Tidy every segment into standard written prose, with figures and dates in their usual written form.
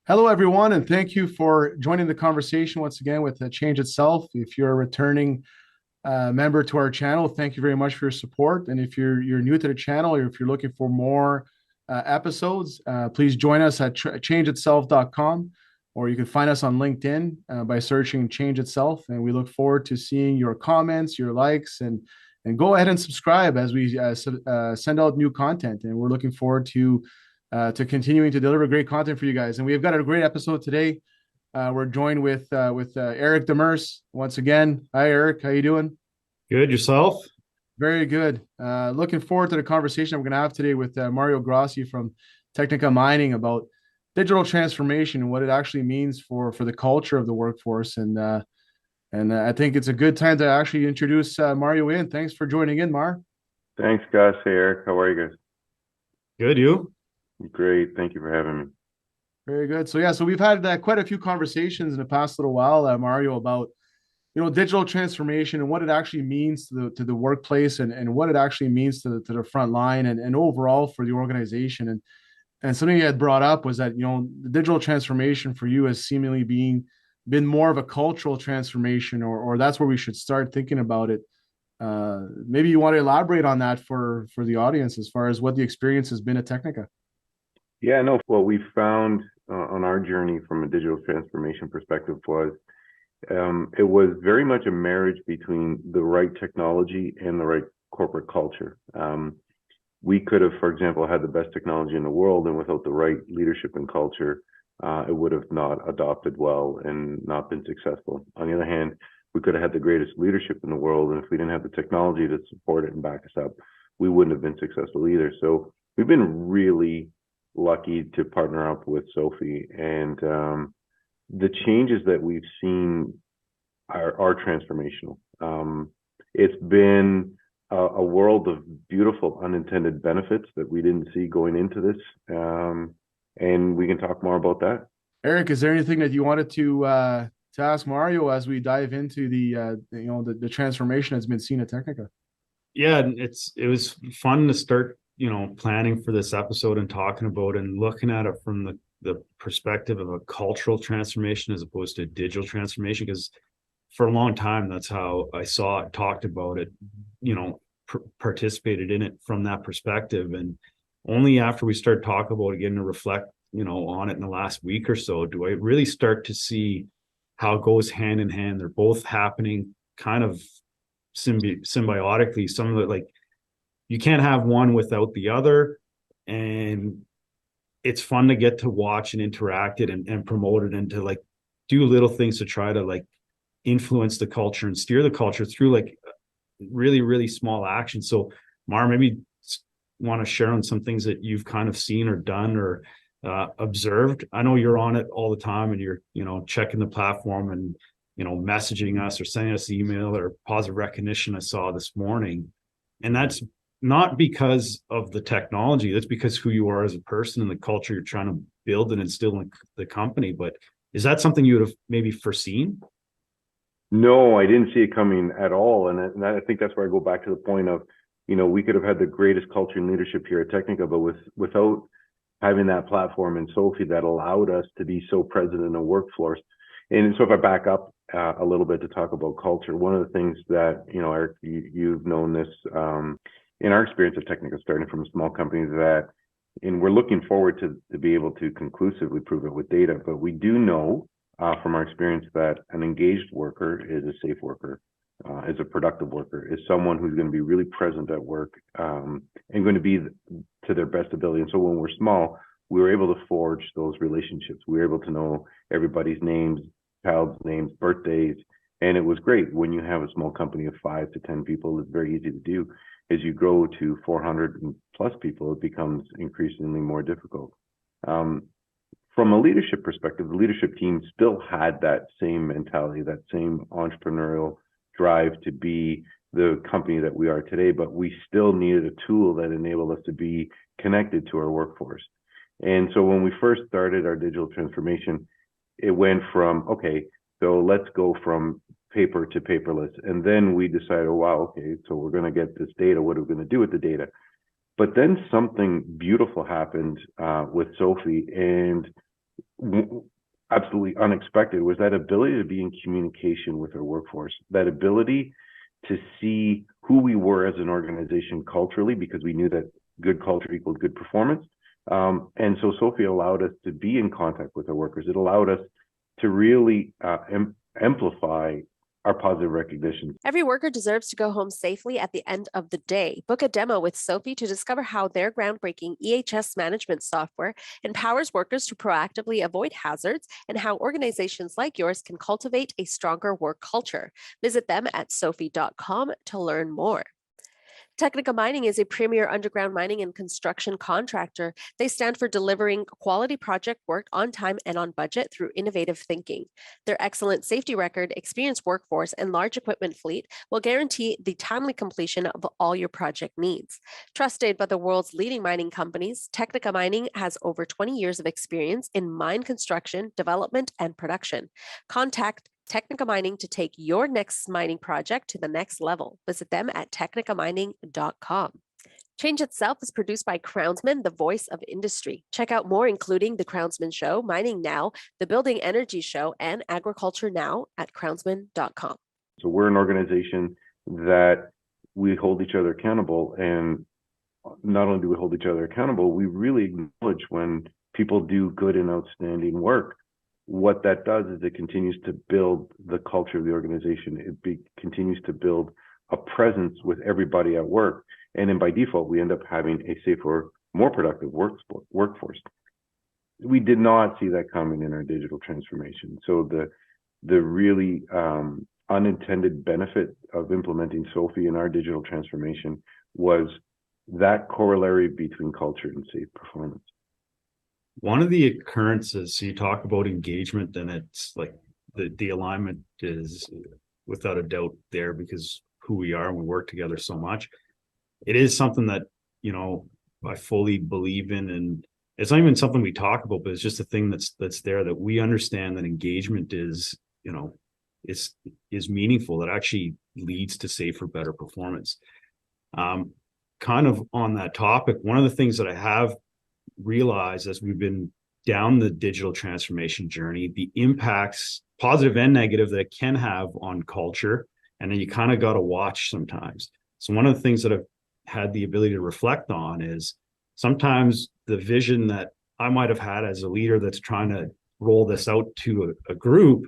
Hello, everyone, and thank you for joining the conversation once again with the Change Itself. If you're a returning member to our channel, thank you very much for your support. And if you're new to the channel, or if you're looking for more episodes, please join us at changeitself.com, or you can find us on LinkedIn by searching Change Itself. And we look forward to seeing your comments, your likes, and go ahead and subscribe as we send out new content. And we're looking forward to continuing to deliver great content for you guys. And we've got a great episode today. We're joined with Eric Demers once again. Hi, Eric. How you doing? Good yourself? Very good. Looking forward to the conversation we're going to have today with Mario Grossi from Technica Mining about digital transformation and what it actually means for the culture of the workforce. And I think it's a good time to actually introduce Mario in. Thanks for joining in, Mar. Thanks, Gus. Hey, Eric. How are you guys? Good, you? Great. Thank you for having me. Very good. So we've had quite a few conversations in the past little while, Mario, about digital transformation and what it actually means to the workplace, and what it actually means to the front line, and overall for the organization. And something you had brought up was that the digital transformation for you has seemingly been more of a cultural transformation, or that's where we should start thinking about it. Maybe you want to elaborate on that for the audience as far as what the experience has been at Technica. Yeah, no, what we found on our journey from a digital transformation perspective was it was very much a marriage between the right technology and the right corporate culture. We could have, for example, had the best technology in the world, and without the right leadership and culture, it would have not adopted well and not been successful. On the other hand, we could have had the greatest leadership in the world, and if we didn't have the technology to support it and back us up, we wouldn't have been successful either. So we've been really lucky to partner up with Sofvie, and the changes that we've seen are transformational. It's been a world of beautiful unintended benefits that we didn't see going into this, and we can talk more about that. Eric, is there anything that you wanted to ask Mario as we dive into the transformation that's been seen at Technica? Yeah, it was fun to start, planning for this episode and talking about and looking at it from the perspective of a cultural transformation as opposed to digital transformation. Because for a long time, that's how I saw it, talked about it, participated in it from that perspective. And only after we started talking about it, getting to reflect, on it in the last week or so, do I really start to see how it goes hand in hand. They're both happening kind of symbiotically. Some of it, like, you can't have one without the other, and it's fun to get to watch and interact it and promote it, and to like do little things to try to like influence the culture and steer the culture through like really, really small actions. So Mar, maybe want to share on some things that you've kind of seen or done or observed. I know you're on it all the time, and you're checking the platform and messaging us or sending us email or positive recognition I saw this morning. And that's not because of the technology. That's because who you are as a person and the culture you're trying to build and instill in the company. But is that something you would have maybe foreseen? No, I didn't see it coming at all, and I think that's where I go back to the point of, we could have had the greatest culture and leadership here at Technica, but without having that platform in Sofvie that allowed us to be so present in the workforce. And so if I back up a little bit to talk about culture, one of the things that, Eric, you've known this in our experience of Technica, starting from a small company, and we're looking forward to be able to conclusively prove it with data, but we do know from our experience that an engaged worker is a safe worker, is a productive worker, is someone who's going to be really present at work, and going to be to their best ability. And so when we're small, we were able to forge those relationships. We were able to know everybody's names, child's names, birthdays, and it was great. When you have a small company of 5 to 10 people, it's very easy to do. As you grow to 400 and plus people, it becomes increasingly more difficult. From a leadership perspective, the leadership team still had that same mentality, that same entrepreneurial drive to be the company that we are today, but we still needed a tool that enabled us to be connected to our workforce. And so when we first started our digital transformation, it went from, okay, so let's go from paper to paperless. And then we decided, oh, wow, okay, so we're going to get this data. What are we going to do with the data? But then something beautiful happened with Sofvie, and absolutely unexpected was that ability to be in communication with our workforce, that ability to see who we were as an organization culturally, because we knew that good culture equaled good performance. And so Sofvie allowed us to be in contact with our workers. It allowed us to really amplify our positive recognition. Every worker deserves to go home safely at the end of the day. Book a demo with Sofvie to discover how their groundbreaking EHS management software empowers workers to proactively avoid hazards and how organizations like yours can cultivate a stronger work culture. Visit them at sofvie.com to learn more. Technica Mining is a premier underground mining and construction contractor. They stand for delivering quality project work on time and on budget through innovative thinking. Their excellent safety record, experienced workforce, and large equipment fleet will guarantee the timely completion of all your project needs. Trusted by the world's leading mining companies, Technica Mining has over 20 years of experience in mine construction, development, and production. Contact Technica Mining to take your next mining project to the next level. Visit them at technicamining.com. Change Itself is produced by Crownsmen, the voice of industry. Check out more, including The Crownsmen Show, Mining Now, The Building Energy Show, and Agriculture Now at crownsmen.com. So we're an organization that we hold each other accountable. And not only do we hold each other accountable, we really acknowledge when people do good and outstanding work. What that does is it continues to build the culture of the organization. It continues to build a presence with everybody at work. And then by default, we end up having a safer, more productive workforce. We did not see that coming in our digital transformation. So the really unintended benefit of implementing Sofvie in our digital transformation was that corollary between culture and safe performance. One of the occurrences, so you talk about engagement, and it's like the alignment is without a doubt there because who we are and we work together so much. It is something that, you know, I fully believe in, and it's not even something we talk about, but it's just a thing that's there, that we understand that engagement is, you know, is meaningful. That actually leads to safer, better performance. Kind of on that topic, one of the things that I have realize as we've been down the digital transformation journey, the impacts, positive and negative, that it can have on culture, and then you kind of got to watch sometimes. So one of the things that I've had the ability to reflect on is sometimes the vision that I might have had as a leader that's trying to roll this out to a group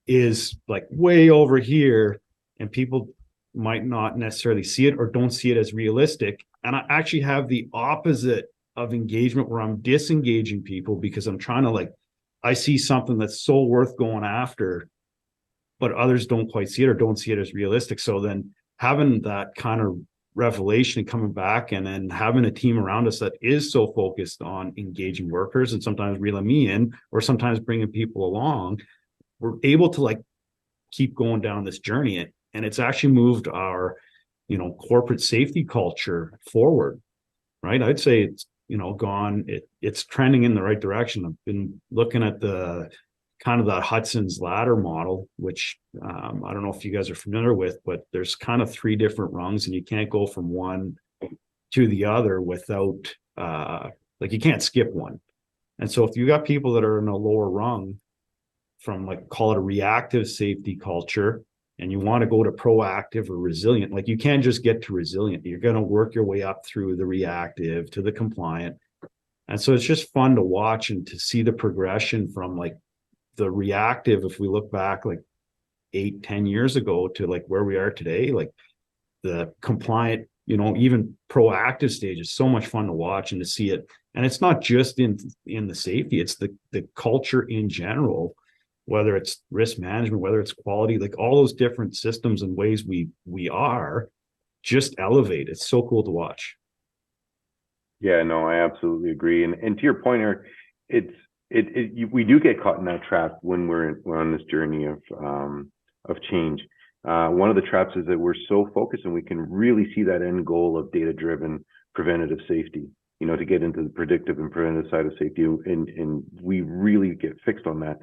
is like way over here, and people might not necessarily see it or don't see it as realistic. And I actually have the opposite of engagement, where I'm disengaging people because I'm trying to, I see something that's so worth going after, but others don't quite see it or don't see it as realistic. So then having that kind of revelation and coming back, and then having a team around us that is so focused on engaging workers, and sometimes reeling me in or sometimes bringing people along, we're able to keep going down this journey. And it's actually moved our, corporate safety culture forward, right? I'd say it's, it's trending in the right direction. I've been looking at the kind of that Hudson's ladder model, which I don't know if you guys are familiar with, but there's kind of 3 different rungs, and you can't go from one to the other without, you can't skip one. And so if you got people that are in a lower rung from call it a reactive safety culture, and you want to go to proactive or resilient, you can't just get to resilient. You're going to work your way up through the reactive to the compliant. And so it's just fun to watch and to see the progression from the reactive, if we look back 8-10 years ago, to where we are today, the compliant, even proactive stage is so much fun to watch and to see it. And it's not just in the safety, it's the culture in general, whether it's risk management, whether it's quality, all those different systems and ways we are just elevate. It's so cool to watch. Yeah, no, I absolutely agree. And to your point, Eric, we do get caught in that trap when we're on this journey of change. One of the traps is that we're so focused, and we can really see that end goal of data-driven preventative safety, to get into the predictive and preventative side of safety. And we really get fixed on that.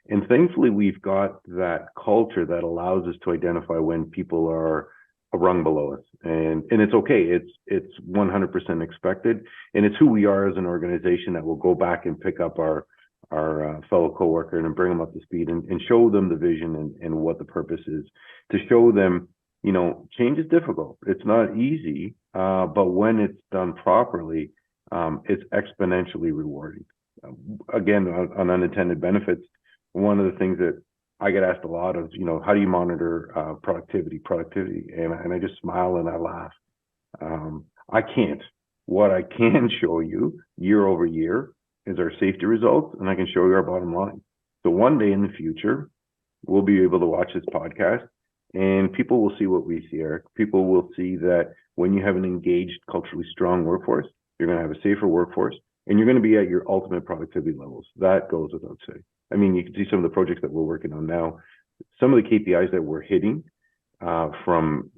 And thankfully, we've got that culture that allows us to identify when people are a rung below us. And it's okay. It's 100% expected. And it's who we are as an organization that will go back and pick up our fellow coworker and bring them up to speed and show them the vision and what the purpose is, to show them, you know, change is difficult. It's not easy, but when it's done properly, it's exponentially rewarding. Again, on unintended benefits, one of the things that I get asked a lot of, you know, how do you monitor productivity? And I just smile and I laugh. I can't. What I can show you year over year is our safety results, and I can show you our bottom line. So one day in the future, we'll be able to watch this podcast and people will see what we see, Eric. People will see that when you have an engaged, culturally strong workforce, you're going to have a safer workforce and you're going to be at your ultimate productivity levels. That goes without saying. I mean, you can see some of the projects that we're working on now, some of the KPIs that we're hitting from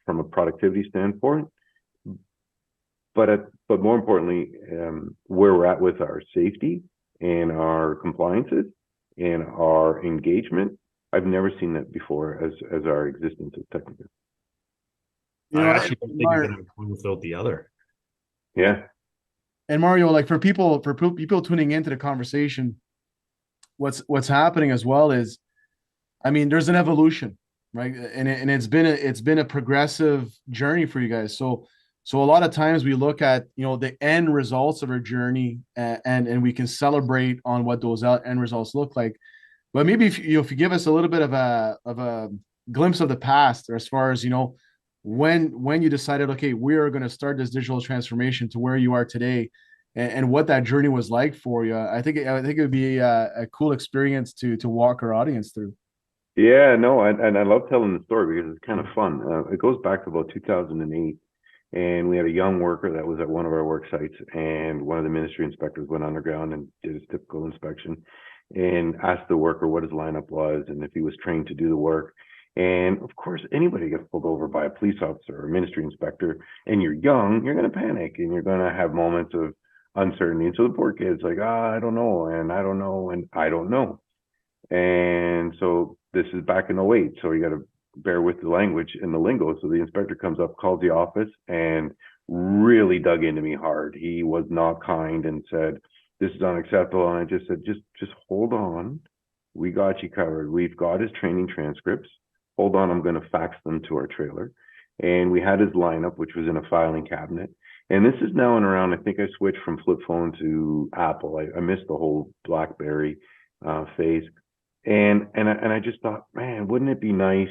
a productivity standpoint, but more importantly, where we're at with our safety and our compliances and our engagement. I've never seen that before as our existence as Technica. You know, I actually don't think you can have one without the other. Yeah. And Mario, like for people tuning into the conversation, what's happening as well is, I mean, there's an evolution, right? And it's been a progressive journey for you guys. So a lot of times we look at, you know, the end results of our journey and we can celebrate on what those end results look like. But maybe if you give us a little bit of a glimpse of the past, or as far as, you know, when you decided, okay, we are going to start this digital transformation to where you are today, and what that journey was like for you. I think it would be a cool experience to walk our audience through. Yeah, no, and I love telling the story because it's kind of fun. It goes back to about 2008. And we had a young worker that was at one of our work sites, and one of the ministry inspectors went underground and did his typical inspection and asked the worker what his lineup was and if he was trained to do the work. And of course, anybody gets pulled over by a police officer or a ministry inspector and you're young, you're going to panic and you're going to have moments of uncertainty. And so the poor kid's like, I don't know, and I don't know, and I don't know. And so this is back in 08. So you got to bear with the language and the lingo. So the inspector comes up, calls the office, and really dug into me hard. He was not kind and said, this is unacceptable. And I just said, just hold on. We got you covered. We've got his training transcripts. Hold on, I'm going to fax them to our trailer. And we had his lineup, which was in a filing cabinet. And this is now in around, I think I switched from flip phone to Apple. I missed the whole BlackBerry phase. And I just thought, man, wouldn't it be nice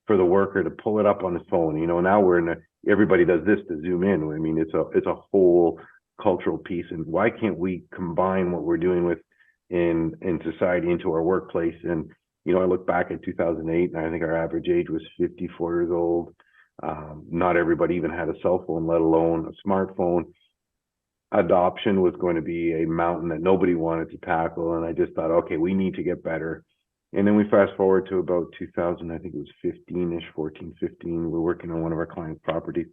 for the worker to pull it up on his phone? You know, now everybody does this to zoom in. I mean, it's a whole cultural piece. And why can't we combine what we're doing with in society into our workplace? And, you know, I look back at 2008 and I think our average age was 54 years old. Not everybody even had a cell phone, let alone a smartphone. Adoption was going to be a mountain that nobody wanted to tackle. And I just thought, okay, we need to get better. And then we fast forward to about 2000, I think it was 15-ish, 14, 15. We're working on one of our clients' properties.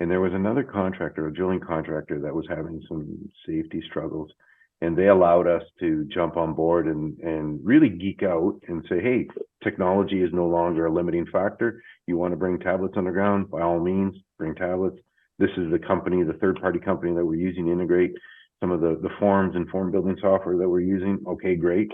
And there was another contractor, a drilling contractor, that was having some safety struggles. And they allowed us to jump on board and really geek out and say, hey, technology is no longer a limiting factor. You want to bring tablets underground? By all means, bring tablets. This is the company, the third-party company that we're using to integrate some of the forms and form building software that we're using. Okay, great.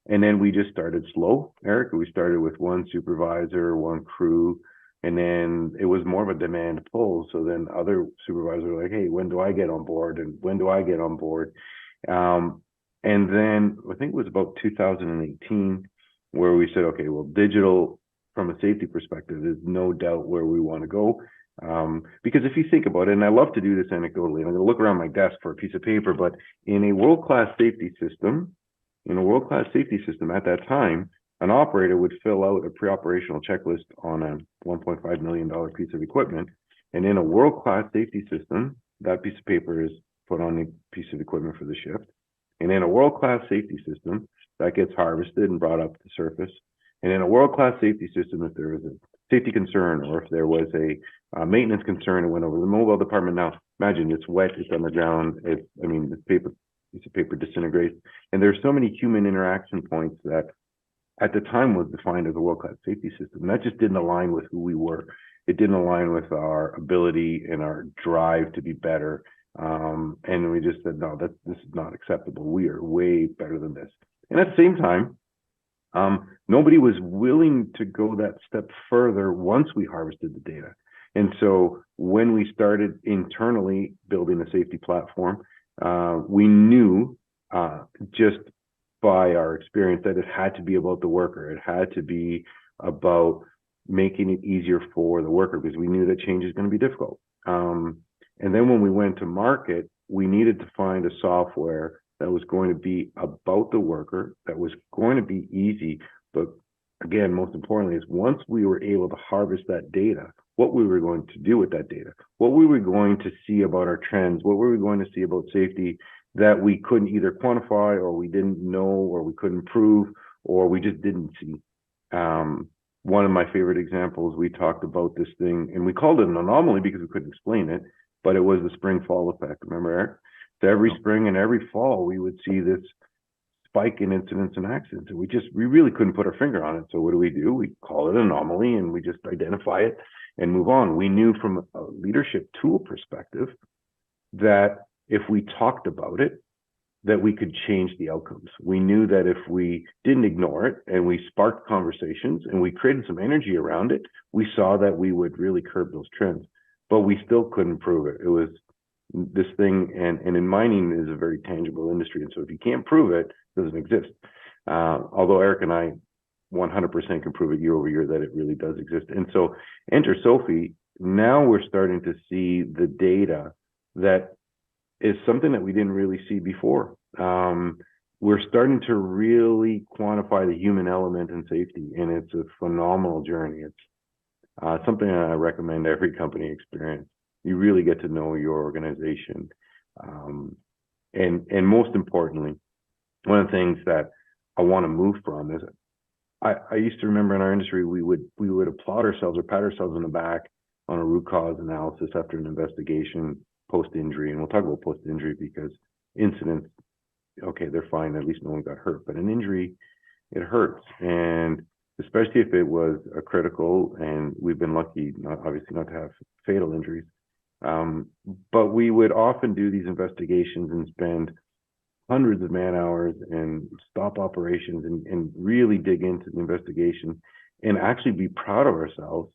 And then we just started slow, Eric. We started with one supervisor, one crew, and then it was more of a demand pull. So then other supervisors were like, hey, when do I get on board? And when do I get on board? And then I think it was about 2018 where we said, okay, well, digital from a safety perspective is no doubt where we want to go. Because if you think about it, and I love to do this anecdotally, and I'm going to look around my desk for a piece of paper, but in a world-class safety system, at that time, an operator would fill out a pre-operational checklist on a $1.5 million piece of equipment. And in a world-class safety system, that piece of paper is put on the piece of equipment for the shift. And in a world-class safety system, that gets harvested and brought up to the surface. And in a world-class safety system, if there was a safety concern or if there was a maintenance concern, it went over the mobile department. Now, imagine it's wet, it's on the ground. This piece of paper disintegrates. And there's so many human interaction points that at the time was defined as a world-class safety system. And that just didn't align with who we were. It didn't align with our ability and our drive to be better. And we just said, no, this is not acceptable. We are way better than this. And at the same time, nobody was willing to go that step further once we harvested the data. And so when we started internally building a safety platform, we knew just by our experience that it had to be about the worker. It had to be about making it easier for the worker, because we knew that change is going to be difficult. And then when we went to market, we needed to find a software that was going to be about the worker, that was going to be easy. But again, most importantly, is once we were able to harvest that data, what we were going to do with that data, what we were going to see about our trends, what we were going to see about safety that we couldn't either quantify, or we didn't know, or we couldn't prove, or we just didn't see. One of my favorite examples, we talked about this thing, and we called it an anomaly because we couldn't explain it, but it was the spring-fall effect. Remember, Eric? So every spring and every fall, we would see this spike in incidents and accidents, and we really couldn't put our finger on it. So what do? We call it an anomaly, and we just identify it and move on. We knew from a leadership tool perspective that if we talked about it, that we could change the outcomes. We knew that if we didn't ignore it and we sparked conversations and we created some energy around it, we saw that we would really curb those trends. But we still couldn't prove it. It was this thing, and in mining is a very tangible industry. And so if you can't prove it, it doesn't exist. Although Eric and I 100% can prove it year over year that it really does exist. And so enter Sofvie. Now we're starting to see the data that is something that we didn't really see before. We're starting to really quantify the human element in safety, and it's a phenomenal journey. It's something that I recommend every company experience. You really get to know your organization. And most importantly, one of the things that I want to move from is I used to remember in our industry, we would applaud ourselves or pat ourselves on the back on a root cause analysis after an investigation post-injury. And we'll talk about post-injury because incidents, okay, they're fine. At least no one got hurt. But an injury, it hurts. And especially if it was a critical, and we've been lucky, obviously not to have fatal injuries. But we would often do these investigations and spend hundreds of man hours and stop operations and really dig into the investigation and actually be proud of ourselves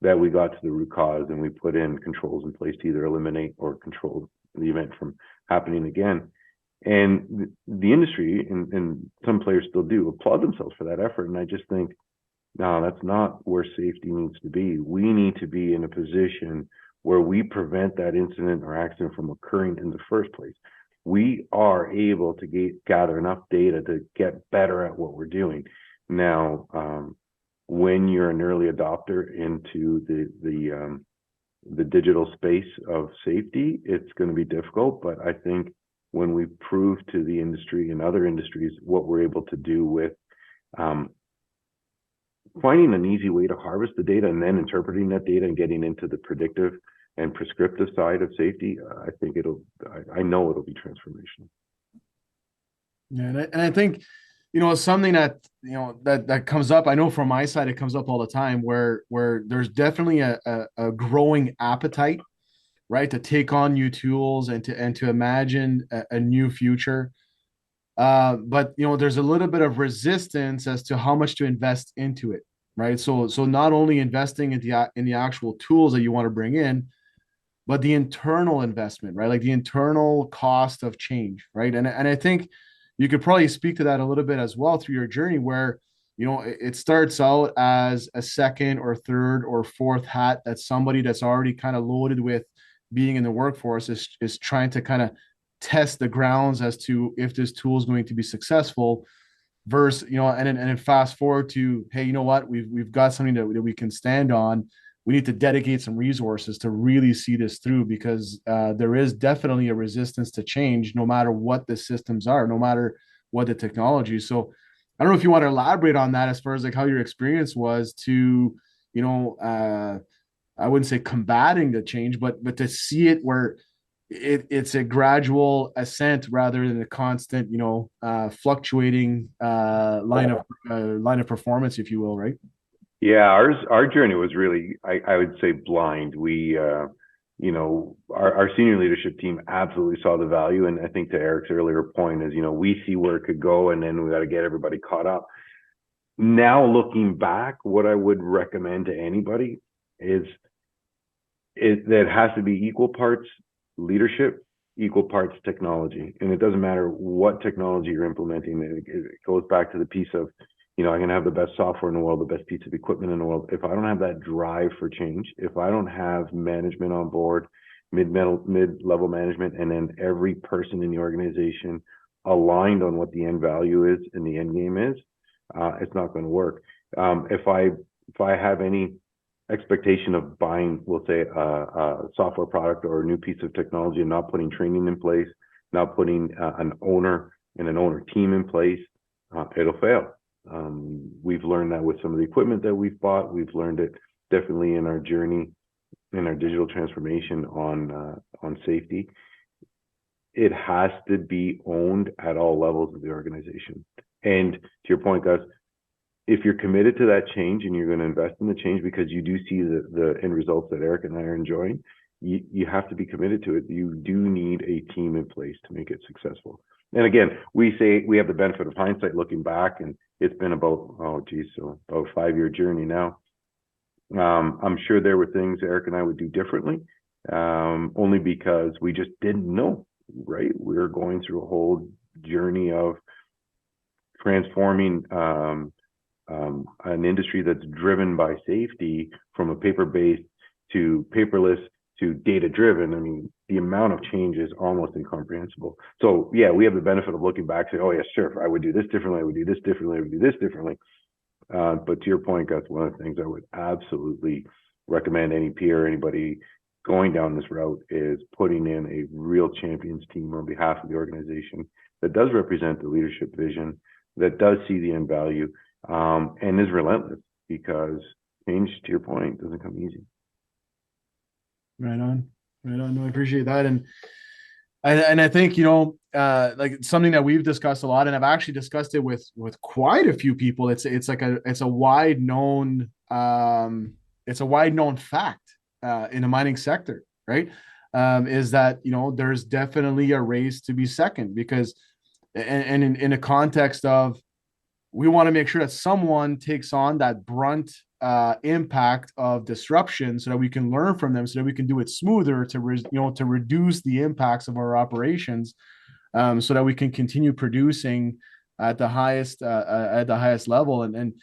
that we got to the root cause and we put in controls in place to either eliminate or control the event from happening again. And the industry and some players still do applaud themselves for that effort. And I just think, no, that's not where safety needs to be. We need to be in a position where we prevent that incident or accident from occurring in the first place. We are able to gather enough data to get better at what we're doing. Now, when you're an early adopter into the digital space of safety, it's going to be difficult. But I think when we prove to the industry and other industries what we're able to do with finding an easy way to harvest the data and then interpreting that data and getting into the predictive and prescriptive side of safety, I think I know it'll be transformational. Yeah, and I think, something that, that comes up, I know from my side, it comes up all the time where there's definitely a growing appetite, right, to take on new tools and to imagine a new future. But there's a little bit of resistance as to how much to invest into it, right? So not only investing in the actual tools that you want to bring in, but the internal investment, right? Like the internal cost of change, right? And I think you could probably speak to that a little bit as well through your journey, where it starts out as a second or third or fourth hat that somebody that's already kind of loaded with being in the workforce is trying to kind of test the grounds as to if this tool is going to be successful, versus and then fast forward to, hey, you know what, we've got something that we can stand on. We need to dedicate some resources to really see this through, because there is definitely a resistance to change, no matter what the systems are, no matter what the technology. So I don't know if you want to elaborate on that as far as like how your experience was to, I wouldn't say combating the change, but to see it where it's a gradual ascent rather than a constant, fluctuating line of performance, if you will, right? Yeah, our journey was really, I would say, blind. We our senior leadership team absolutely saw the value. And I think to Eric's earlier point is, we see where it could go, and then we got to get everybody caught up. Now, looking back, what I would recommend to anybody is that it has to be equal parts leadership, equal parts technology. And it doesn't matter what technology you're implementing. It goes back to the piece of, I can have the best software in the world, the best piece of equipment in the world. If I don't have that drive for change, if I don't have management on board, mid-level management, and then every person in the organization aligned on what the end value is and the end game is, it's not going to work. If I have any expectation of buying, we'll say, a software product or a new piece of technology and not putting training in place, not putting an owner and an owner team in place, it'll fail. We've learned that with some of the equipment that we've bought. We've learned it definitely in our journey, in our digital transformation on safety. It has to be owned at all levels of the organization. And to your point, Gus, if you're committed to that change and you're going to invest in the change because you do see the end results that Eric and I are enjoying, you have to be committed to it. You do need a team in place to make it successful. And again, we say we have the benefit of hindsight looking back, and it's been about a 5-year journey now. I'm sure there were things Eric and I would do differently, only because we just didn't know, right? We were going through a whole journey of transforming an industry that's driven by safety from a paper-based to paperless to data-driven. I mean, the amount of change is almost incomprehensible. So yeah, we have the benefit of looking back, say, oh yeah, sure, I would do this differently, I would do this differently, I would do this differently. But to your point, Gus, one of the things I would absolutely recommend any peer, anybody going down this route, is putting in a real champions team on behalf of the organization that does represent the leadership vision, that does see the end value, and is relentless, because change, to your point, doesn't come easy. Right on. No, I appreciate that. And I think, like something that we've discussed a lot, and I've actually discussed it with quite a few people. It's a wide known fact in the mining sector, right? Is that, there's definitely a race to be second, because and in a context of, we want to make sure that someone takes on that brunt impact of disruption, so that we can learn from them, so that we can do it smoother to reduce the impacts of our operations, so that we can continue producing at the highest level. And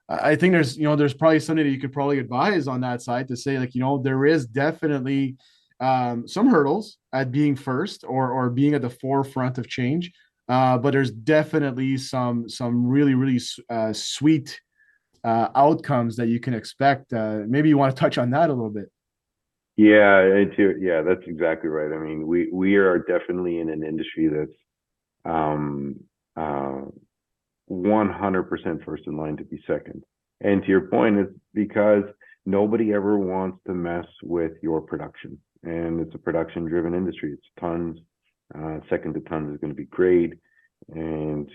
I think there's probably something that you could probably advise on that side, to say, like, there is definitely some hurdles at being first or being at the forefront of change. But there's definitely some really, really sweet outcomes that you can expect. Maybe you want to touch on that a little bit. Yeah, that's exactly right. I mean, we are definitely in an industry that's 100% first in line to be second. And to your point, it's because nobody ever wants to mess with your production. And it's a production-driven industry. It's tons. Second to tons is going to be grade. And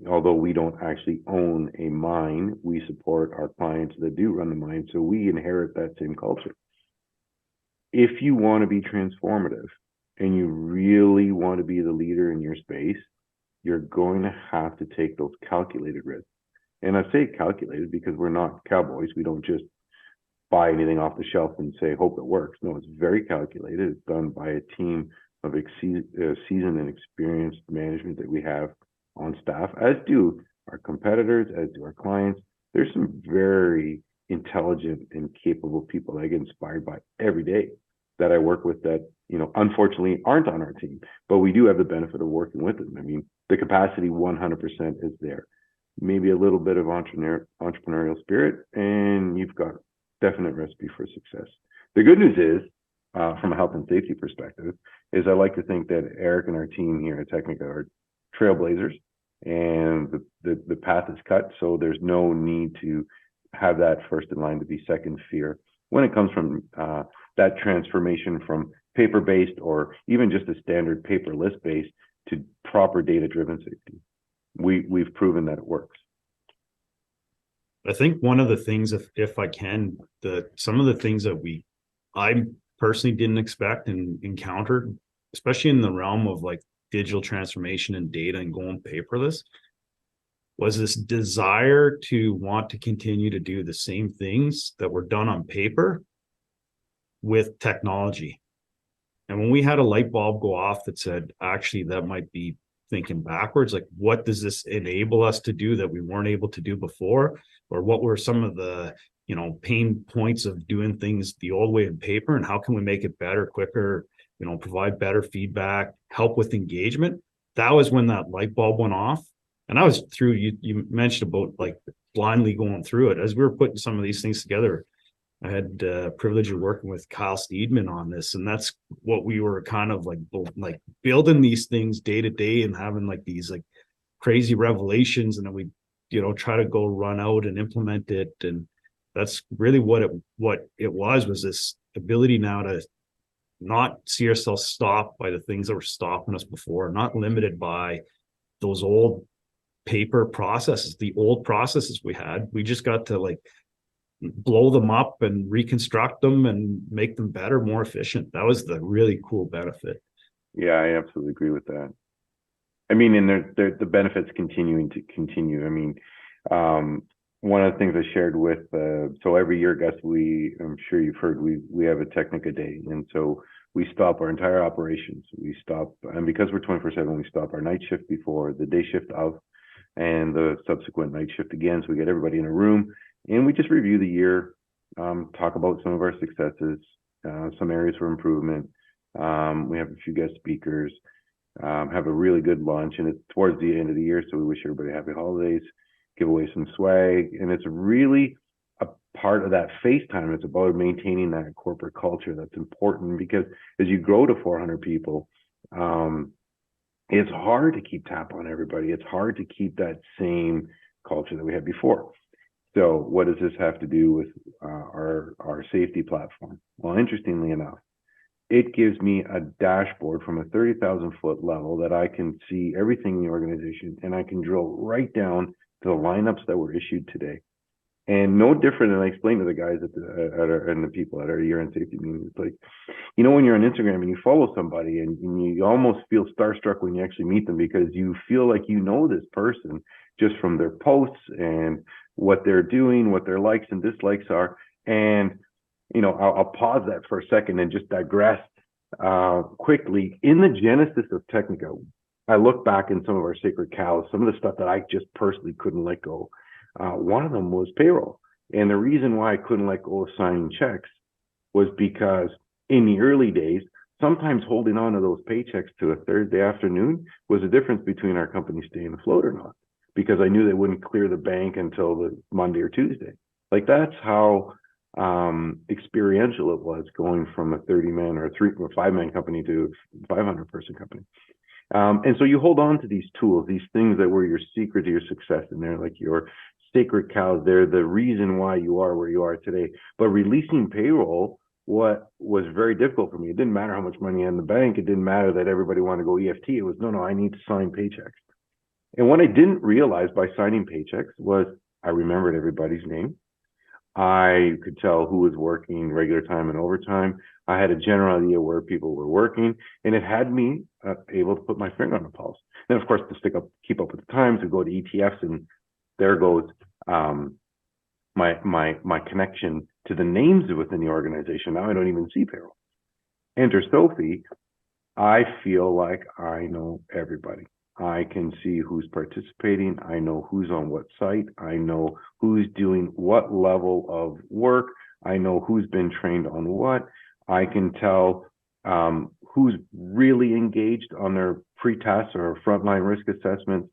although we don't actually own a mine, we support our clients that do run the mine. So we inherit that same culture. If you want to be transformative and you really want to be the leader in your space, you're going to have to take those calculated risks. And I say calculated because we're not cowboys. We don't just buy anything off the shelf and say, hope it works. No, it's very calculated. It's done by a team of seasoned and experienced management that we have on staff, as do our competitors, as do our clients. There's some very intelligent and capable people that I get inspired by every day that I work with, that, unfortunately aren't on our team, but we do have the benefit of working with them. I mean, the capacity 100% is there. Maybe a little bit of entrepreneurial spirit, and you've got definite recipe for success. The good news is, from a health and safety perspective, is I like to think that Eric and our team here at Technica are trailblazers, and the path is cut, so there's no need to have that first in line to be second fear when it comes from that transformation from paper-based or even just a standard paperless-based to proper data-driven safety. We've proven that it works. I think one of the things, if I can, some of the things that I'm personally didn't expect and encountered, especially in the realm of like digital transformation and data and going paperless, was this desire to want to continue to do the same things that were done on paper with technology. And when we had a light bulb go off that said, actually, that might be thinking backwards, like what does this enable us to do that we weren't able to do before? Or what were some of the, pain points of doing things the old way in paper, and how can we make it better, quicker, provide better feedback, help with engagement? That was when that light bulb went off. And I was through, you mentioned about like blindly going through it. As we were putting some of these things together, I had the privilege of working with Kyle Steedman on this, and that's what we were kind of like building these things day to day and having like these like crazy revelations, and then we try to go run out and implement it. And that's really what it was this ability now to not see ourselves stopped by the things that were stopping us before, not limited by those old paper processes, the old processes we had. We just got to like blow them up and reconstruct them and make them better, more efficient. That was the really cool benefit. Yeah, I absolutely agree with that. I mean, and the benefits continuing to continue. I mean, one of the things I shared with, so every year, Gus, I'm sure you've heard, we have a Technica Day. And so we stop our entire operations. And because we're 24/7, we stop our night shift before, the day shift of, and the subsequent night shift again. So we get everybody in a room and we just review the year, talk about some of our successes, some areas for improvement. We have a few guest speakers, have a really good lunch, and it's towards the end of the year. So we wish everybody happy holidays, give away some swag. And it's really a part of that face time. It's about maintaining that corporate culture that's important, because as you grow to 400 people, it's hard to keep tap on everybody. It's hard to keep that same culture that we had before. So what does this have to do with our safety platform? Well, interestingly enough, it gives me a dashboard from a 30,000 foot level that I can see everything in the organization, and I can drill right down to the lineups that were issued today. And no different than I explained to the guys and the people at our year-end safety meeting. It's like, when you're on Instagram and you follow somebody and you almost feel starstruck when you actually meet them, because you feel like this person just from their posts and what they're doing, what their likes and dislikes are. And, I'll pause that for a second and just digress quickly. In the genesis of Technica, I look back in some of our sacred cows, some of the stuff that I just personally couldn't let go. One of them was payroll. And the reason why I couldn't let go of signing checks was because in the early days, sometimes holding on to those paychecks to a Thursday afternoon was the difference between our company staying afloat or not, because I knew they wouldn't clear the bank until the Monday or Tuesday. Like, that's how experiential it was going from a 30-man or a 3 or 5-man company to a 500-person company. And so you hold on to these tools, these things that were your secret to your success, and they're like your sacred cows. They're the reason why you are where you are today. But releasing payroll, what was very difficult for me, it didn't matter how much money I had in the bank. It didn't matter that everybody wanted to go EFT. It was, no, I need to sign paychecks. And what I didn't realize by signing paychecks was I remembered everybody's name. I could tell who was working regular time and overtime. I had a general idea where people were working, and it had me able to put my finger on the pulse. Then, of course, to keep up with the times, we go to ETFs, and there goes my connection to the names within the organization. Now I don't even see payroll. Enter Sofvie. I feel like I know everybody. I can see who's participating. I know who's on what site. I know who's doing what level of work. I know who's been trained on what. I can tell who's really engaged on their pre-tasks or frontline risk assessments.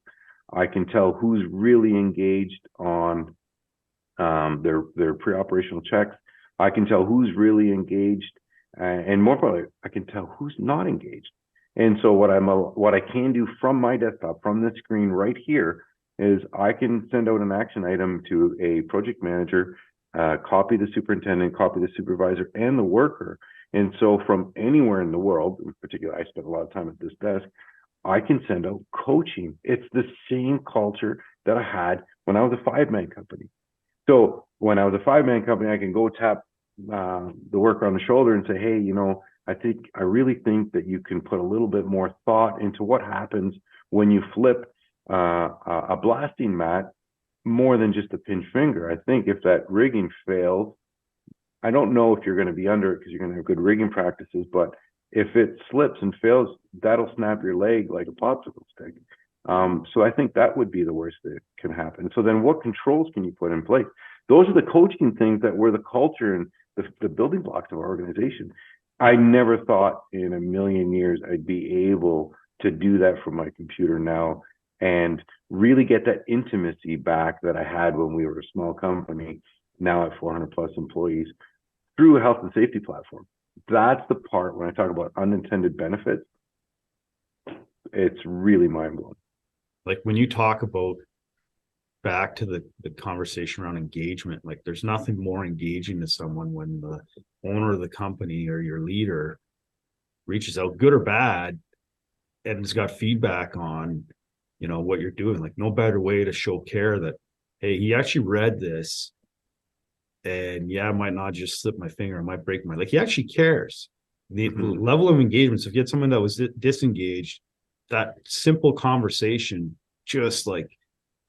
I can tell who's really engaged on their pre-operational checks. I can tell who's really engaged, and more importantly, I can tell who's not engaged. And so what I can do from my desktop, from this screen right here, is I can send out an action item to a project manager, copy the superintendent, copy the supervisor, and the worker. And so from anywhere in the world, in particular, I spent a lot of time at this desk, I can send out coaching. It's the same culture that I had when I was a 5-man company. So when I was a 5-man company, I can go tap the worker on the shoulder and say, hey, I really think that you can put a little bit more thought into what happens when you flip a blasting mat more than just a pinch finger. I think if that rigging fails, I don't know if you're going to be under it because you're going to have good rigging practices, but if it slips and fails, that'll snap your leg like a popsicle stick. So I think that would be the worst that can happen. So then what controls can you put in place? Those are the coaching things that were the culture and the building blocks of our organization. I never thought in a million years I'd be able to do that from my computer now and really get that intimacy back that I had when we were a small company, now at 400 plus employees, through a health and safety platform. That's the part when I talk about unintended benefits, it's really mind-blowing. Like when you talk about back to the conversation around engagement, like there's nothing more engaging to someone when the owner of the company or your leader reaches out, good or bad, and has got feedback on, what you're doing. Like no better way to show care that, hey, he actually read this, and yeah, I might not just slip my finger, I might break my, like he actually cares. The level of engagement. So if you had someone that was disengaged, that simple conversation, just like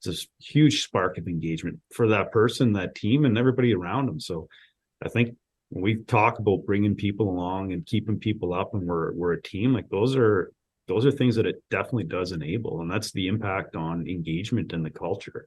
it's a huge spark of engagement for that person, that team, and everybody around them. So I think when we talk about bringing people along and keeping people up, and we're a team, like those are things that it definitely does enable, and that's the impact on engagement and the culture.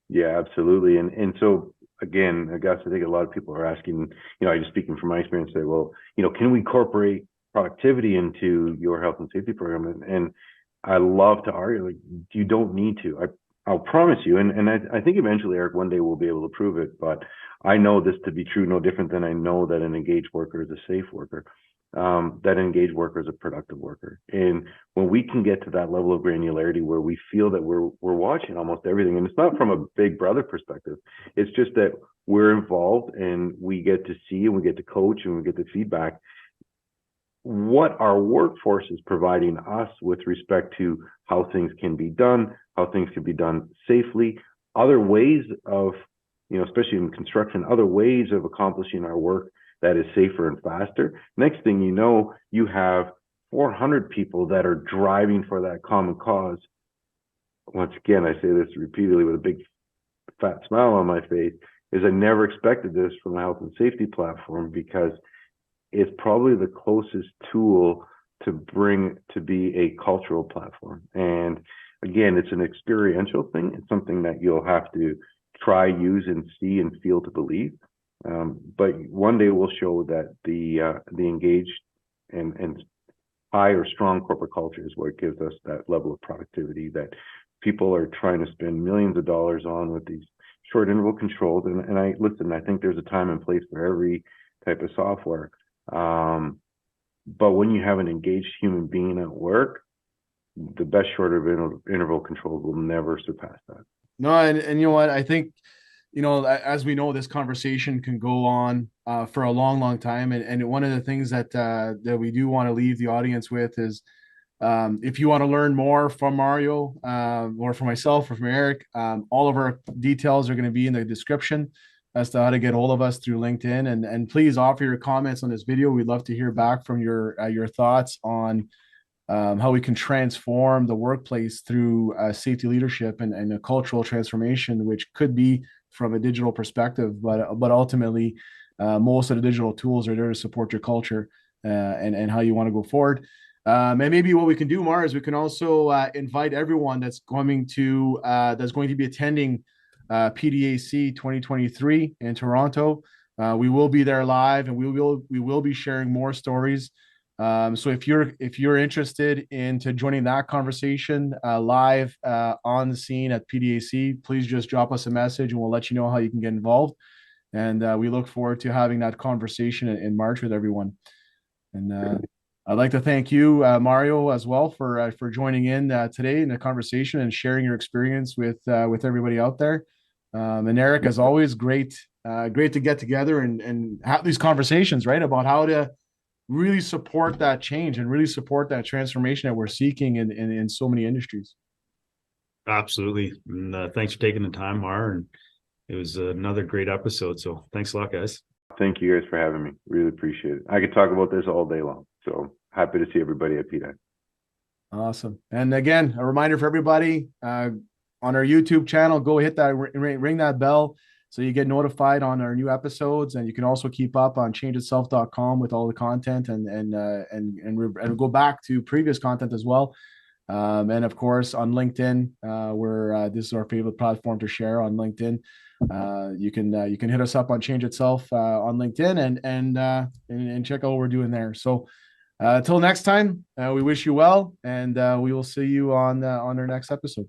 Yeah, absolutely. And so again, I guess I think a lot of people are asking, I just speaking from my experience, say, well, can we incorporate productivity into your health and safety program? And I love to argue, like, you don't need to. I'll promise you, and I think eventually, Eric, one day we'll be able to prove it, but I know this to be true no different than I know that an engaged worker is a safe worker, that an engaged worker is a productive worker. And when we can get to that level of granularity where we feel that we're watching almost everything, and it's not from a big brother perspective, it's just that we're involved and we get to see and we get to coach and we get the feedback what our workforce is providing us with respect to how things can be done, how things can be done safely, other ways of, especially in construction, other ways of accomplishing our work that is safer and faster. Next thing you know, you have 400 people that are driving for that common cause. Once again, I say this repeatedly with a big fat smile on my face, is I never expected this from a health and safety platform, because it's probably the closest tool to bring to be a cultural platform. And again, it's an experiential thing. It's something that you'll have to try, use, and see and feel to believe. But one day we'll show that the engaged and high or strong corporate culture is what gives us that level of productivity that people are trying to spend millions of dollars on with these short interval controls. And I think there's a time and place for every type of software. But when you have an engaged human being at work, the best short interval controls will never surpass that. No, and you know what? I think, as we know, this conversation can go on for a long, long time. And one of the things that we do want to leave the audience with is, if you want to learn more from Mario, or from myself or from Eric, all of our details are going to be in the description as to how to get hold of us through LinkedIn. And please offer your comments on this video. We'd love to hear back from your thoughts on how we can transform the workplace through safety leadership and a cultural transformation, which could be from a digital perspective, but ultimately, most of the digital tools are there to support your culture and how you want to go forward. And maybe what we can do, Mar, is we can also invite everyone that's going to be attending PDAC 2023 in Toronto. We will be there live, and we will be sharing more stories. So if you're interested into joining that conversation live on the scene at PDAC, please just drop us a message and we'll let you know how you can get involved. And we look forward to having that conversation in March with everyone. And I'd like to thank you, Mario, as well for joining in today in the conversation and sharing your experience with everybody out there. And Eric, as always, great to get together and have these conversations, right, about how to really support that change and really support that transformation that we're seeking in so many industries. Absolutely. And thanks for taking the time, Mar. And it was another great episode. So thanks a lot, guys. Thank you guys for having me. Really appreciate it. I could talk about this all day long. So happy to see everybody at PDAC. Awesome. And again, a reminder for everybody on our YouTube channel, go hit that ring that bell so you get notified on our new episodes. And you can also keep up on changeitself.com with all the content and go back to previous content as well. And of course on LinkedIn, where this is our favorite platform to share on LinkedIn. You can hit us up on Change Itself on LinkedIn and check out what we're doing there. So until next time, we wish you well, and we will see you on our next episode.